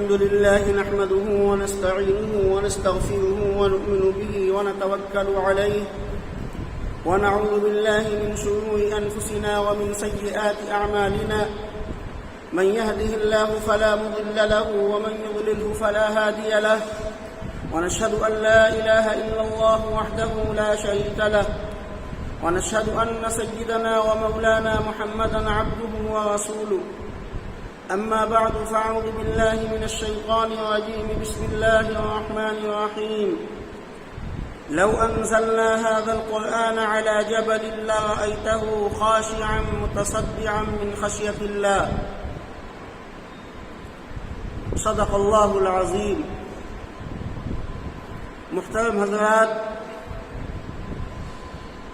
الحمد لله نحمده ونستعينه ونستغفره ونؤمن به ونتوكل عليه ونعوذ بالله من شرور أنفسنا ومن سيئات أعمالنا من يهده الله فلا مضل له ومن يضلله فلا هادي له ونشهد أن لا إله إلا الله وحده لا شريك له ونشهد أن سيدنا ومولانا محمدا عبده ورسوله أما بعد فأعوذ بالله من الشيطان الرجيم بسم الله الرحمن الرحيم لو أنزلنا هذا القرآن على جبل لرأيته خاشعا متصدعا من خشية الله صدق الله العظيم. محترم حضرات،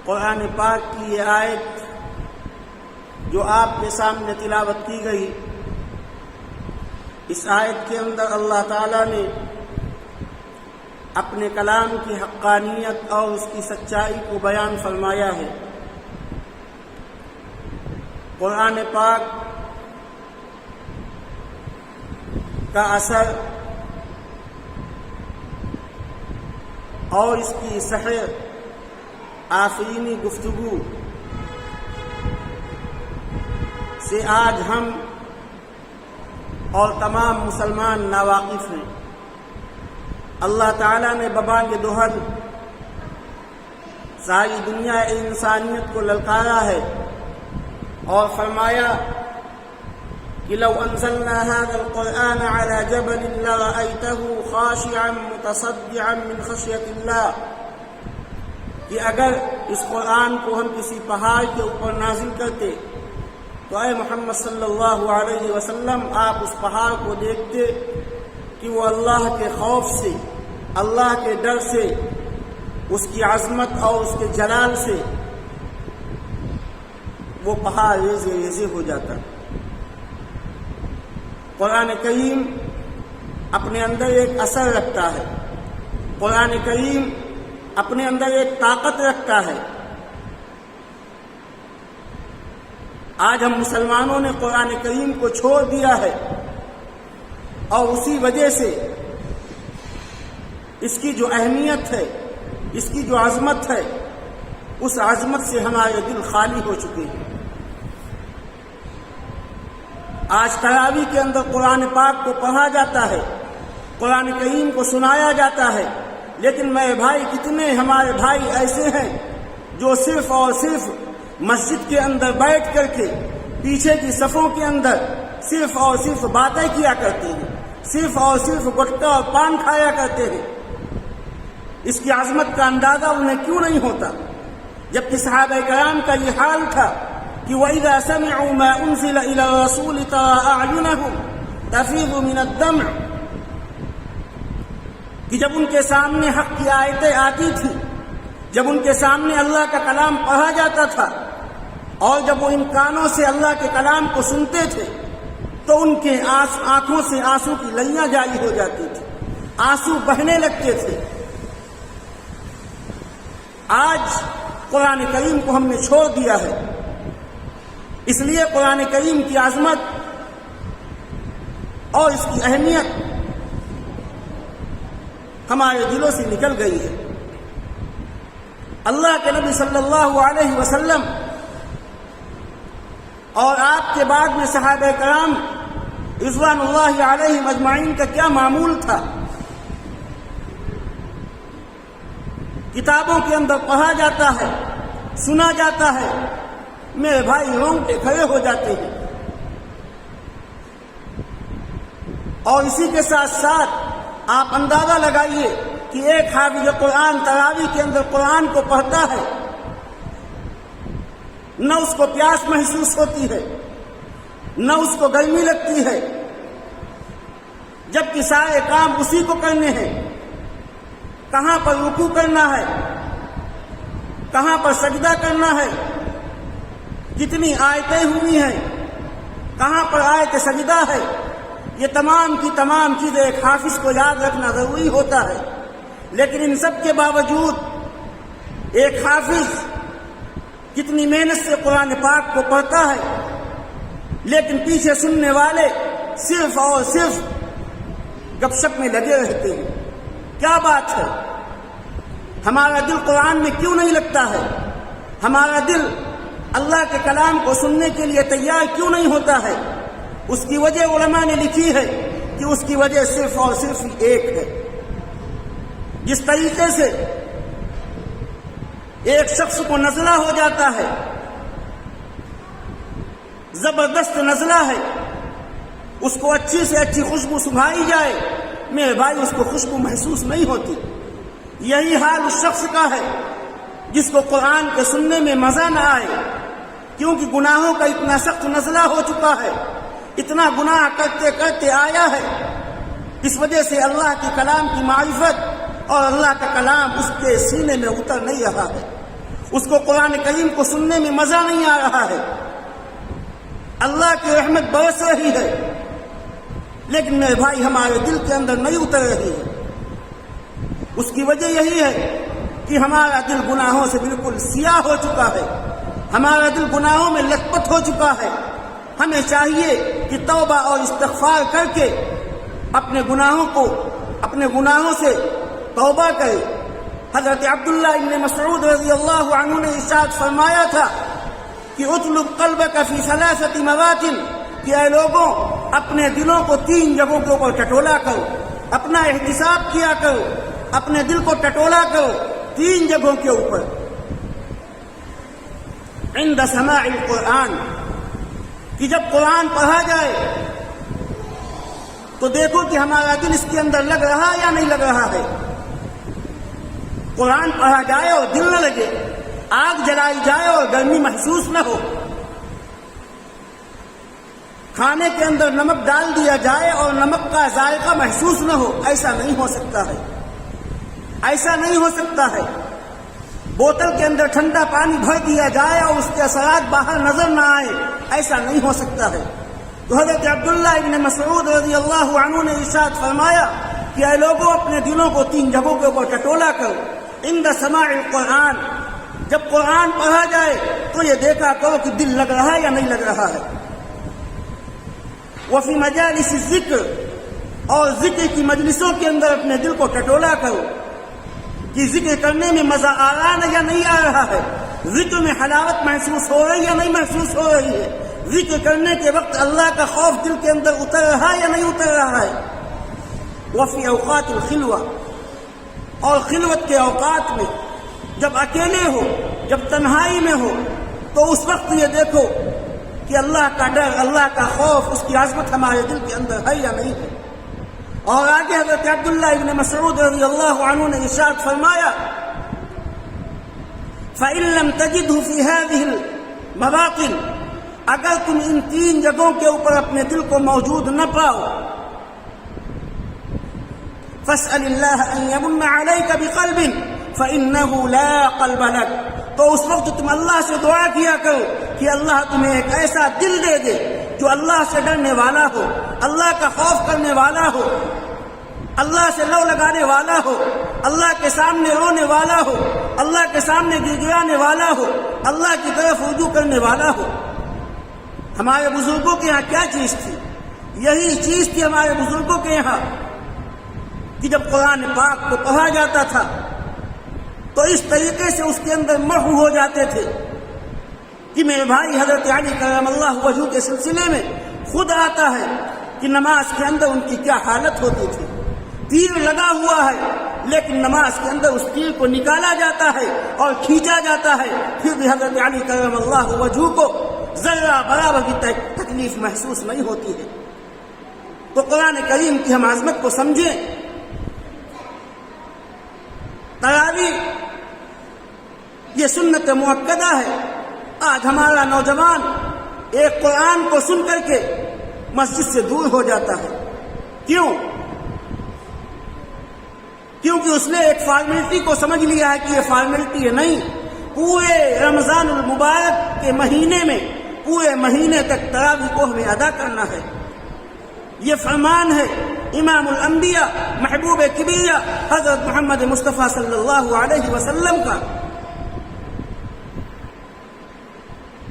قرآن پاک کی یہ آیت جو آپ کے سامنے تلاوت کی گئی، اس آیت کے اندر اللہ تعالیٰ نے اپنے کلام کی حقانیت اور اس کی سچائی کو بیان فرمایا ہے. قرآن پاک کا اثر اور اس کی صحیح آفرینی گفتگو سے آج ہم اور تمام مسلمان ناواقف ہیں. اللہ تعالیٰ نے ببانگ دوہل ساری دنیا انسانیت کو للکارا ہے اور فرمایا کہ لو انزلنا هذا القرآن على جبل لرأيته خاشعا متصدعا من خشية الله، کہ اگر اس قرآن کو ہم کسی پہاڑ کے اوپر نازل کرتے تو اے محمد صلی اللہ علیہ وسلم آپ اس پہاڑ کو دیکھتے کہ وہ اللہ کے خوف سے، اللہ کے ڈر سے، اس کی عظمت اور اس کے جلال سے وہ پہاڑ ریزے ریزے ہو جاتا. قرآن کریم اپنے اندر ایک اثر رکھتا ہے، قرآن کریم اپنے اندر ایک طاقت رکھتا ہے. آج ہم مسلمانوں نے قرآن کریم کو چھوڑ دیا ہے اور اسی وجہ سے اس کی جو اہمیت ہے، اس کی جو عظمت ہے، اس عظمت سے ہمارے دل خالی ہو چکے ہیں. آج تراویح کے اندر قرآن پاک کو پڑھا جاتا ہے، قرآن کریم کو سنایا جاتا ہے، لیکن میرے بھائی کتنے ہمارے بھائی ایسے ہیں جو صرف اور صرف مسجد کے اندر بیٹھ کر کے پیچھے کی صفوں کے اندر صرف اور صرف باتیں کیا کرتے ہیں، صرف اور صرف گٹکا اور پان کھایا کرتے ہیں. اس کی عظمت کا اندازہ انہیں کیوں نہیں ہوتا؟ جبکہ صحابہ کرام کا یہ حال تھا کہ وَإِذَا سَمِعُوا مَا أُنزِلَ إِلَى الرَّسُولِ تَرَىٰ أَعْيُنَهُمْ تَفِيضُ مِنَ الدَّمْعِ، کہ جب ان کے سامنے حق کی آیتیں آتی تھی، جب ان کے سامنے اللہ کا کلام پڑھا جاتا تھا اور جب وہ ان کانوں سے اللہ کے کلام کو سنتے تھے تو ان کے آنکھوں سے آنسو کی لئیاں جاری ہو جاتی تھی، آنسو بہنے لگتے تھے. آج قرآن کریم کو ہم نے چھوڑ دیا ہے، اس لیے قرآن کریم کی عظمت اور اس کی اہمیت ہمارے دلوں سے نکل گئی ہے. اللہ کے نبی صلی اللہ علیہ وسلم اور آپ کے بعد میں صحابہ کرام رضوان اللہ علیہم اجمعین کا کیا معمول تھا؟ کتابوں کے اندر پڑھا جاتا ہے، سنا جاتا ہے، میرے بھائی رونگٹے کھڑے ہو جاتے ہیں. اور اسی کے ساتھ ساتھ آپ اندازہ لگائیے کہ ایک حافظ قرآن تراویح کے اندر قرآن کو پڑھتا ہے، نہ اس کو پیاس محسوس ہوتی ہے، نہ اس کو گرمی لگتی ہے، جبکہ سارے کام اسی کو کرنے ہیں. کہاں پر رکوع کرنا ہے، کہاں پر سجدہ کرنا ہے، کتنی آیتیں ہوئی ہیں، کہاں پر آیت سجدہ ہے، یہ تمام کی تمام چیزیں ایک حافظ کو یاد رکھنا ضروری ہوتا ہے. لیکن ان سب کے باوجود ایک حافظ کتنی محنت سے قرآن پاک کو پڑھتا ہے، لیکن پیچھے سننے والے صرف اور صرف گپ شپ میں لگے رہتے ہیں. کیا بات ہے؟ ہمارا دل قرآن میں کیوں نہیں لگتا ہے؟ ہمارا دل اللہ کے کلام کو سننے کے لیے تیار کیوں نہیں ہوتا ہے؟ اس کی وجہ علماء نے لکھی ہے کہ اس کی وجہ صرف اور صرف ایک ہے. جس طریقے سے ایک شخص کو نزلہ ہو جاتا ہے، زبردست نزلہ ہے، اس کو اچھی سے اچھی خوشبو سنگھائی جائے، میرے بھائی اس کو خوشبو محسوس نہیں ہوتی. یہی حال اس شخص کا ہے جس کو قرآن کے سننے میں مزہ نہ آئے، کیونکہ گناہوں کا اتنا سخت نزلہ ہو چکا ہے، اتنا گناہ کرتے کرتے آیا ہے. اس وجہ سے اللہ کے کلام کی معرفت اور اللہ کا کلام اس کے سینے میں اتر نہیں رہا ہے. اس کو قرآن کریم کو سننے میں مزہ نہیں آ رہا ہے. اللہ کی رحمت برس رہی ہے، لیکن میرے بھائی ہمارے دل کے اندر نہیں اتر رہی ہے. اس کی وجہ یہی ہے کہ ہمارا دل گناہوں سے بالکل سیاہ ہو چکا ہے، ہمارا دل گناہوں میں لت پت ہو چکا ہے. ہمیں چاہیے کہ توبہ اور استغفار کر کے اپنے گناہوں سے توبہ کرے. حضرت عبداللہ ابن مسعود رضی اللہ عنہ نے ارشاد فرمایا تھا کہ اطلب قلبک فی ثلاثۃ مواطن، کہ اے لوگوں اپنے دلوں کو 3 جگہوں کے اوپر ٹٹولا کرو، اپنا احتساب کیا کرو، اپنے دل کو ٹٹولا کرو 3 جگہوں کے اوپر. عند سماع القرآن، کہ جب قرآن پڑھا جائے تو دیکھو کہ ہمارا دل اس کے اندر لگ رہا یا نہیں لگ رہا ہے. قرآن پڑھا جائے اور دل نہ لگے، آگ جلائی جائے اور گرمی محسوس نہ ہو، کھانے کے اندر نمک ڈال دیا جائے اور نمک کا ذائقہ محسوس نہ ہو، ایسا نہیں ہو سکتا ہے. ایسا نہیں ہو سکتا ہے. بوتل کے اندر ٹھنڈا پانی بھر دیا جائے اور اس کے اثرات باہر نظر نہ آئے، ایسا نہیں ہو سکتا ہے. تو حضرت عبداللہ ابن مسعود رضی اللہ عنہ نے ارشاد فرمایا کہ اے لوگوں اپنے دلوں کو 3 جگہوں کے اوپر ٹٹولا کرو. عند سماع القرآن، جب قرآن پڑھا جائے تو یہ دیکھا کرو کہ دل لگ رہا ہے یا نہیں لگ رہا ہے. وفی مجالس الذکر، اور ذکر کی مجلسوں کے اندر اپنے دل کو ٹٹولا کرو کہ ذکر کرنے میں مزہ آ رہا ہے یا نہیں آ رہا ہے، ذکر میں حلاوت محسوس ہو رہی یا نہیں محسوس ہو رہی ہے، ذکر کرنے کے وقت اللہ کا خوف دل کے اندر اتر رہا ہے یا نہیں اتر رہا ہے. وفی اوقات الخلوہ، اور خلوت کے اوقات میں جب اکیلے ہو، جب تنہائی میں ہو، تو اس وقت یہ دیکھو کہ اللہ کا ڈر، اللہ کا خوف، اس کی عظمت ہمارے دل کے اندر ہے یا نہیں ہے. اور آگے حضرت عبداللہ ابن مسعود رضی اللہ عنہ نے ارشاد فرمایا فَإِن لَّمْ تَجِدْهُ فِي هَٰذِهِ الْمَوَاطِنِ، اگر تم ان 3 جگہوں کے اوپر اپنے دل کو موجود نہ پاؤ، فَاسْأَلِ اللَّهَ أَن يَمُنَّ عَلَيْكَ بِقَلْبٍ فَإِنَّهُ لَا قَلْبَ لَكَ، تو اس وقت تم اللہ سے دعا کیا کرو کہ اللہ تمہیں ایک ایسا دل دے دے جو اللہ سے ڈرنے والا ہو، اللہ کا خوف کرنے والا ہو، اللہ سے لو لگانے والا ہو، اللہ کے سامنے رونے والا ہو، اللہ کے سامنے گڑگڑانے والا ہو، اللہ کی طرف رجوع کرنے والا ہو. ہمارے بزرگوں کے یہاں کیا چیز تھی؟ یہی چیز تھی ہمارے بزرگوں کے یہاں کہ جب قرآن پاک کو پڑھا جاتا تھا تو اس طریقے سے اس کے اندر محو ہو جاتے تھے کہ میرے بھائی حضرت علی کرم اللہ وجہہ کے سلسلے میں خود آتا ہے کہ نماز کے اندر ان کی کیا حالت ہوتی تھی. تیر لگا ہوا ہے لیکن نماز کے اندر اس تیر کو نکالا جاتا ہے اور کھینچا جاتا ہے، پھر بھی حضرت علی کرم اللہ وجہہ کو ذرہ برابر کی تکلیف محسوس نہیں ہوتی ہے. تو قرآن کریم کی ہم عظمت کو سمجھیں. تراوی یہ سنت مؤکدہ ہے. آج ہمارا نوجوان ایک قرآن کو سن کر کے مسجد سے دور ہو جاتا ہے. کیوں؟ کیونکہ اس نے ایک فارمیلٹی کو سمجھ لیا ہے کہ یہ فارمیلٹی ہے. نہیں، پورے رمضان المبارک کے مہینے میں پورے مہینے تک تراوی کو ہمیں ادا کرنا ہے. یہ فرمان ہے امام الانبیاء محبوب کبریہ حضرت محمد مصطفیٰ صلی اللہ علیہ وسلم کا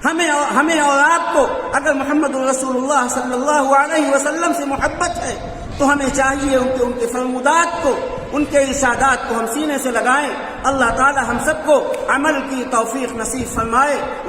ہمیں اور آپ کو اگر محمد رسول اللہ صلی اللہ علیہ وسلم سے محبت ہے تو ہمیں چاہیے ان کے فرمودات کو، ان کے ارشادات کو ہم سینے سے لگائیں۔ اللہ تعالی ہم سب کو عمل کی توفیق نصیب فرمائے۔